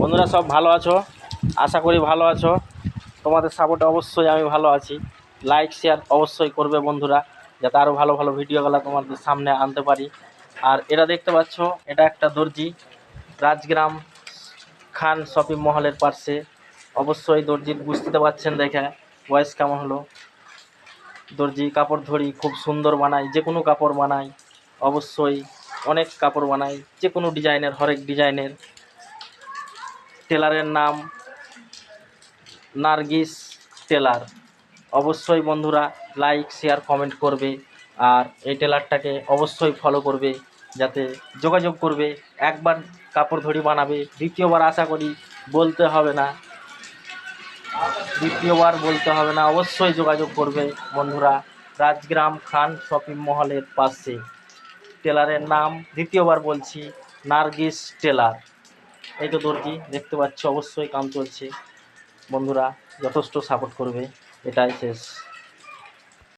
বন্ধুরা সব ভালো আছো? আশা করি ভালো আছো। তোমাদের সাপোর্টে অবশ্যই আমি ভালো আছি। লাইক শেয়ার অবশ্যই করবে বন্ধুরা, যাতে আরও ভালো ভালো ভিডিওগুলো তোমাদের সামনে আনতে পারি। আর এরা দেখতে পাচ্ছ, এটা একটা দর্জি, রাজগ্রাম খান শপিং মহলের পাশে। অবশ্যই দর্জির বুঝতে পারছেন দেখে বয়স কেমন হলো। দর্জি কাপড় ধরি খুব সুন্দর বানায়, যে কোনো কাপড় বানায়, অবশ্যই অনেক কাপড় বানায়, যে কোনো ডিজাইনের, হরেক ডিজাইনের। টেলারের নাম নার্গিস টেলার। অবশ্যই বন্ধুরা লাইক শেয়ার কমেন্ট করবে, আর এই টেলারটাকে অবশ্যই ফলো করবে, যাতে যোগাযোগ করবে। একবার কাপড় ধরি বানাবে, দ্বিতীয়বার আশা করি বলতে হবে না, অবশ্যই যোগাযোগ করবে বন্ধুরা। রাজগ্রাম খান শপিং মহলের পাশে। টেলারের নাম দ্বিতীয়বার বলছি, নার্গিস টেলার। এই তো দর্জি দেখতে পাচ্ছ, অবশ্যই কাম চলছে বন্ধুরা। যথেষ্ট সাপোর্ট করবে, এটাই শেষ।